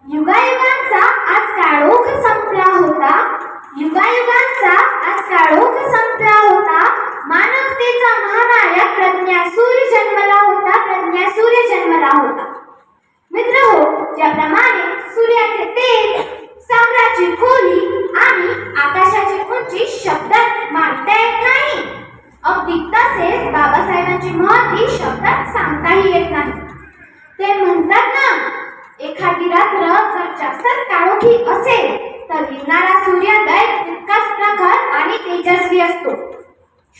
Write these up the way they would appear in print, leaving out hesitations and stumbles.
युगायुगांचा आज काळोख संपला होता. युगायुगांचा आज काळोख संपला होता. मानवतेचा महानायक प्रज्ञासूर्य जन्मला होता. प्रज्ञासूर्य जन्मला होता. मित्रहो, ज्याप्रमाणे सूर्याचे तेज, सागराची खोली आणि आकाशाची उंची शब्दात मांडता येत नाही, अगदी तसेच बाबासाहेबांची महती शब्दात सांगताही येत नाही. ते म्हणतात ना, एखादी रात्र जर जास्तच काळोखी असेल तर येणारा सूर्योदय तितकाच प्रखर आणि तेजस्वी असतो.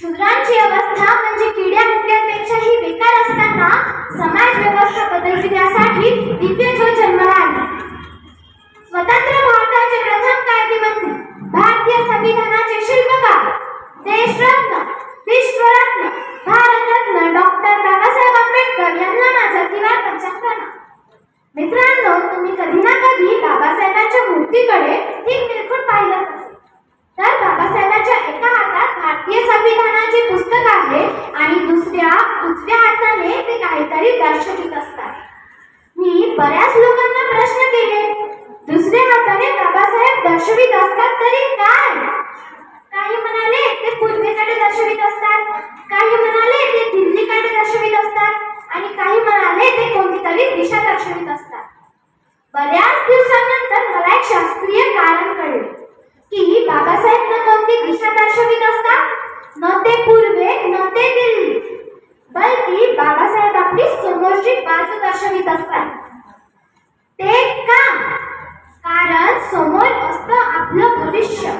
शूद्रांची अवस्था म्हणजे किड्या मुंग्यांपेक्षाही बेकार असताना समाज व्यवस्था बदलविण्यासाठी दिव्यज्योत जन्माला आली. स्वतंत्र भारताचे प्रथम कायदेमंत्री, भारतीय संविधानाचे शिल्पकार, देशरत्न, विश्वरत्न, भारतरत्न डॉक्टर बाबासाहेब आंबेडकर यांना माझा दिवाळ पंचांगना. मित्रांनो, तुम्ही कधी ना कधी बाबासाहेबांच्या मूर्तीकडे ठीक निरखून पाहिलंच असेल. तर बाबासाहेबांच्या एका हातात भारतीय संविधानाचे पुस्तक आहे आणि उजव्या हाताने ते काहीतरी दर्शवित असतात. मी बऱ्याच लोकांना प्रश्न केले, दुसऱ्या हाताने बाबासाहेब दर्शवित असतात तरी काय? काही म्हणाले ते पूर्वेकडे दर्शवित असतात, काही म्हणाले ते दिल्लीकडे दर्शवित असतात आणि काही म्हणाले ते कोणतीतरी दिशा दर्शवित असतात. बऱ्याच दिवसांनंतर मला एक शास्त्रीय कारण कळले की बाबासाहेब न कोणती दिशा दर्शवित असतात, न ते पूर्वे न ते दिल्ली, बल्कि बाबासाहेब आपली समोरची बाजू दर्शवित असतात. ते का? कारण समोर असतं आपलं भविष्य.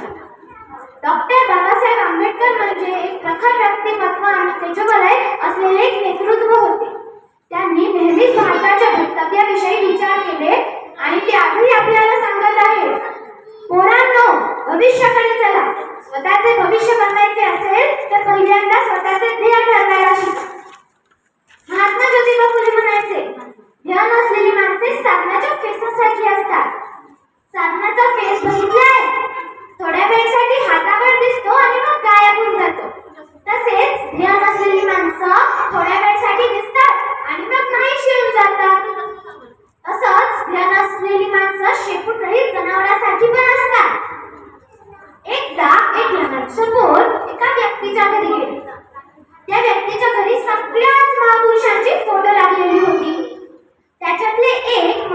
डॉक्टर बाबासाहेब आंबेडकर म्हणजे एक प्रखर व्यक्तिमत्व आणि तेजोबलय असलेले एक नेतृत्व होते. त्यांनी नेहमीच भारताच्या भवितव्याविषयी विचार केले आणि ते आजही आपल्याला सांगत आहे, पोरांनो, भविष्याकडे चला. स्वतःचे भविष्य बनवायचे असेल तर पहिल्यांदा स्वतःचे ध्येय ठरवायला शिका. महात्मा ज्योतिबा फुले म्हणायचे, ध्येय नसलेली माणसे साधनाच्या फेसासारखी असतात. साधनाचा फेस बघितलाय? थोड्या वेळसाठी हातावर दिसतो आणि मग गायब होऊन जातो. तसेच ध्येय नसलेली माणसं थोड्या वेळसाठी दिसतात आणि मग नाहीशी होऊन जातात. असंच ध्येय नसलेली माणसं शेपूटरहित जनावरांसारखी पण असतात. एकदा एक लहानसं पोर एका व्यक्तीच्या घरी गेले. त्या व्यक्तीच्या घरी सगळ्याच महापुरुषांची फोटो लागलेली होती. त्याच्यातले एक